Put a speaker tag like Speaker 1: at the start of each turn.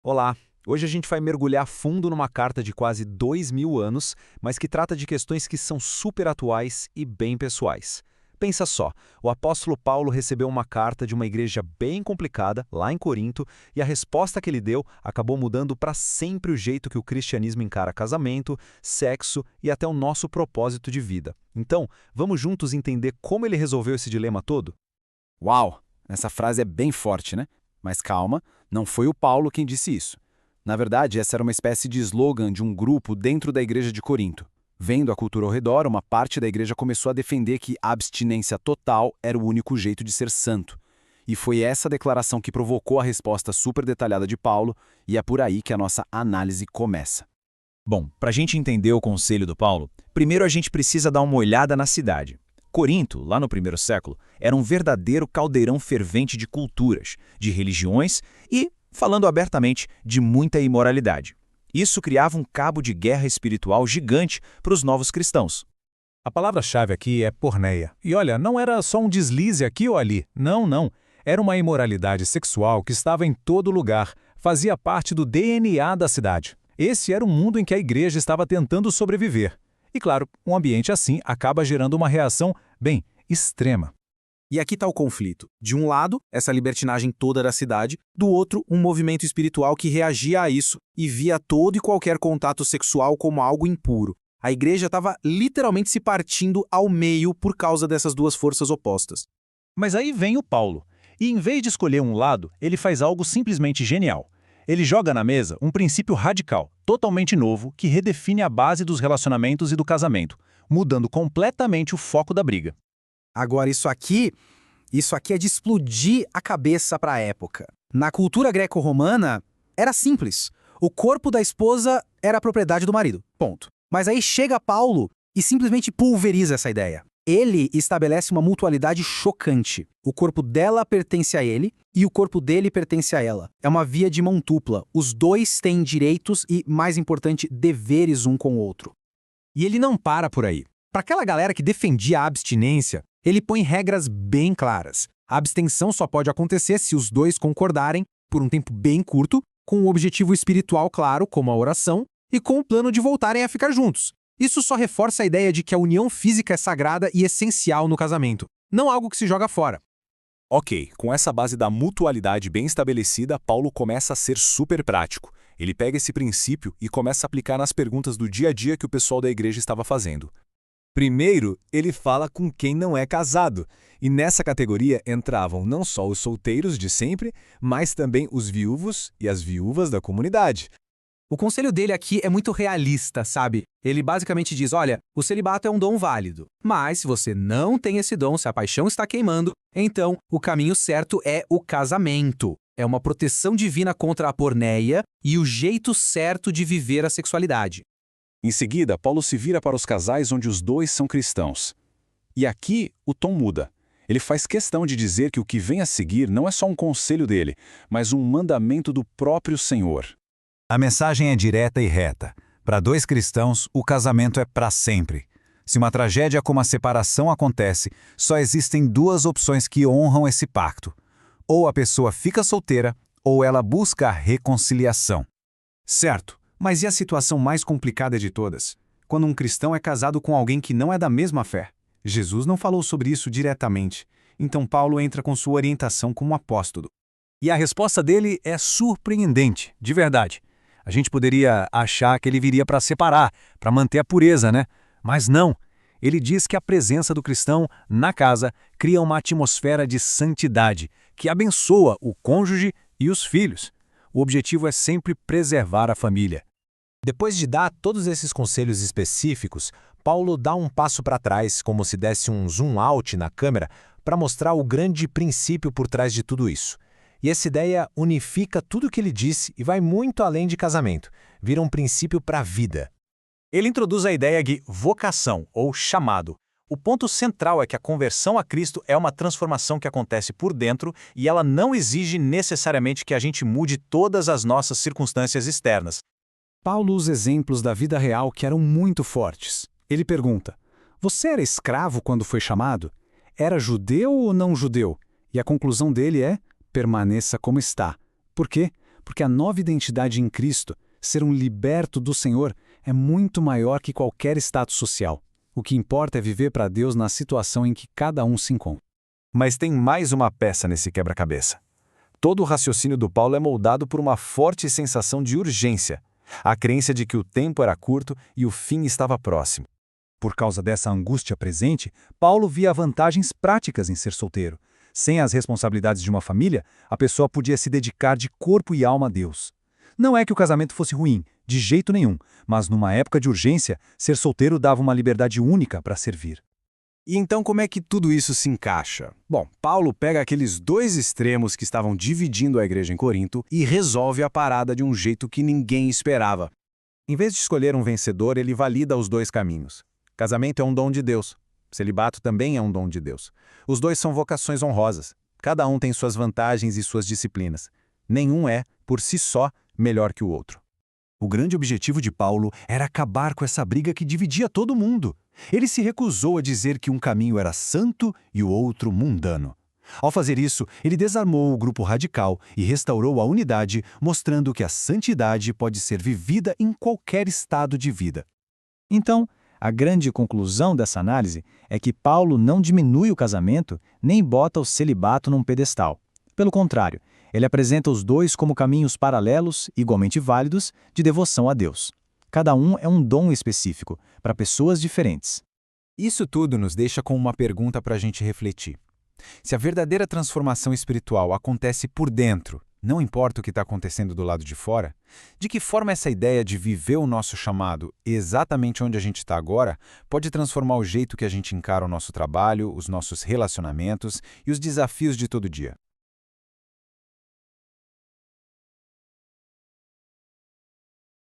Speaker 1: Olá! Hoje a gente vai mergulhar fundo numa carta de quase 2000 anos, mas que trata de questões que são super atuais e bem pessoais. Pensa só, o apóstolo Paulo recebeu uma carta de uma igreja bem complicada, lá em Corinto, e a resposta que ele deu acabou mudando para sempre o jeito que o cristianismo encara casamento, sexo e até o nosso propósito de vida. Então, vamos juntos entender como ele resolveu esse dilema todo?
Speaker 2: Uau! Essa frase é bem forte, né? Mas calma, não foi o Paulo quem disse isso. Na verdade, essa era uma espécie de slogan de um grupo dentro da igreja de Corinto. Vendo a cultura ao redor, uma parte da igreja começou a defender que a abstinência total era o único jeito de ser santo. E foi essa declaração que provocou a resposta super detalhada de Paulo, e é por aí que a nossa análise começa.
Speaker 3: Bom, para a gente entender o conselho do Paulo, primeiro a gente precisa dar uma olhada na cidade. Corinto, lá no primeiro século, era um verdadeiro caldeirão fervente de culturas, de religiões e, falando abertamente, de muita imoralidade. Isso criava um cabo de guerra espiritual gigante para os novos cristãos.
Speaker 4: A palavra-chave aqui é porneia. E olha, não era só um deslize aqui ou ali. Não, não. Era uma imoralidade sexual que estava em todo lugar, fazia parte do DNA da cidade. Esse era o mundo em que a igreja estava tentando sobreviver. E claro, um ambiente assim acaba gerando uma reação, bem, extrema.
Speaker 5: E aqui está o conflito. De um lado, essa libertinagem toda da cidade, do outro, um movimento espiritual que reagia a isso e via todo e qualquer contato sexual como algo impuro. A igreja estava literalmente se partindo ao meio por causa dessas duas forças opostas.
Speaker 3: Mas aí vem o Paulo, e em vez de escolher um lado, ele faz algo simplesmente genial. Ele joga na mesa um princípio radical, totalmente novo, que redefine a base dos relacionamentos e do casamento, mudando completamente o foco da briga.
Speaker 5: Agora, isso aqui é de explodir a cabeça para a época. Na cultura greco-romana, era simples. O corpo da esposa era a propriedade do marido. Ponto. Mas aí chega Paulo e simplesmente pulveriza essa ideia. Ele estabelece uma mutualidade chocante. O corpo dela pertence a ele e o corpo dele pertence a ela. É uma via de mão dupla. Os dois têm direitos e, mais importante, deveres um com o outro.
Speaker 4: E ele não para por aí. Para aquela galera que defendia a abstinência, ele põe regras bem claras. A abstenção só pode acontecer se os dois concordarem, por um tempo bem curto, com um objetivo espiritual claro, como a oração, e com o plano de voltarem a ficar juntos. Isso só reforça a ideia de que a união física é sagrada e essencial no casamento, não algo que se joga fora.
Speaker 6: Ok, com essa base da mutualidade bem estabelecida, Paulo começa a ser super prático. Ele pega esse princípio e começa a aplicar nas perguntas do dia a dia que o pessoal da igreja estava fazendo. Primeiro, ele fala com quem não é casado, e nessa categoria entravam não só os solteiros de sempre, mas também os viúvos e as viúvas da comunidade.
Speaker 5: O conselho dele aqui é muito realista, sabe? Ele basicamente diz, olha, o celibato é um dom válido, mas se você não tem esse dom, se a paixão está queimando, então o caminho certo é o casamento. É uma proteção divina contra a porneia e o jeito certo de viver a sexualidade.
Speaker 2: Em seguida, Paulo se vira para os casais onde os dois são cristãos. E aqui o tom muda. Ele faz questão de dizer que o que vem a seguir não é só um conselho dele, mas um mandamento do próprio Senhor.
Speaker 7: A mensagem é direta e reta. Para dois cristãos, o casamento é para sempre. Se uma tragédia como a separação acontece, só existem duas opções que honram esse pacto. Ou a pessoa fica solteira, ou ela busca a reconciliação.
Speaker 4: Certo, mas e a situação mais complicada de todas? Quando um cristão é casado com alguém que não é da mesma fé. Jesus não falou sobre isso diretamente, então Paulo entra com sua orientação como apóstolo. E a resposta dele é surpreendente, de verdade. A gente poderia achar que ele viria para separar, para manter a pureza, né? Mas não. Ele diz que a presença do cristão na casa cria uma atmosfera de santidade, que abençoa o cônjuge e os filhos. O objetivo é sempre preservar a família.
Speaker 1: Depois de dar todos esses conselhos específicos, Paulo dá um passo para trás, como se desse um zoom out na câmera, para mostrar o grande princípio por trás de tudo isso. E essa ideia unifica tudo o que ele disse e vai muito além de casamento. Vira um princípio para a vida.
Speaker 3: Ele introduz a ideia de vocação, ou chamado. O ponto central é que a conversão a Cristo é uma transformação que acontece por dentro e ela não exige necessariamente que a gente mude todas as nossas circunstâncias externas.
Speaker 4: Paulo usa exemplos da vida real que eram muito fortes. Ele pergunta, você era escravo quando foi chamado? Era judeu ou não judeu? E a conclusão dele é, permaneça como está. Por quê? Porque a nova identidade em Cristo, ser um liberto do Senhor, é muito maior que qualquer status social. O que importa é viver para Deus na situação em que cada um se encontra.
Speaker 1: Mas tem mais uma peça nesse quebra-cabeça. Todo o raciocínio do Paulo é moldado por uma forte sensação de urgência, a crença de que o tempo era curto e o fim estava próximo. Por causa dessa angústia presente, Paulo via vantagens práticas em ser solteiro. Sem as responsabilidades de uma família, a pessoa podia se dedicar de corpo e alma a Deus. Não é que o casamento fosse ruim, de jeito nenhum, mas numa época de urgência, ser solteiro dava uma liberdade única para servir.
Speaker 4: E então como é que tudo isso se encaixa? Bom, Paulo pega aqueles dois extremos que estavam dividindo a igreja em Corinto e resolve a parada de um jeito que ninguém esperava.
Speaker 1: Em vez de escolher um vencedor, ele valida os dois caminhos. Casamento é um dom de Deus. Celibato também é um dom de Deus. Os dois são vocações honrosas. Cada um tem suas vantagens e suas disciplinas. Nenhum é, por si só, melhor que o outro.
Speaker 4: O grande objetivo de Paulo era acabar com essa briga que dividia todo mundo. Ele se recusou a dizer que um caminho era santo e o outro mundano. Ao fazer isso, ele desarmou o grupo radical e restaurou a unidade, mostrando que a santidade pode ser vivida em qualquer estado de vida.
Speaker 3: Então, a grande conclusão dessa análise é que Paulo não diminui o casamento nem bota o celibato num pedestal. Pelo contrário, ele apresenta os dois como caminhos paralelos, igualmente válidos, de devoção a Deus. Cada um é um dom específico, para pessoas diferentes.
Speaker 2: Isso tudo nos deixa com uma pergunta para a gente refletir. Se a verdadeira transformação espiritual acontece por dentro, não importa o que está acontecendo do lado de fora, de que forma essa ideia de viver o nosso chamado exatamente onde a gente está agora pode transformar o jeito que a gente encara o nosso trabalho, os nossos relacionamentos e os desafios de todo dia?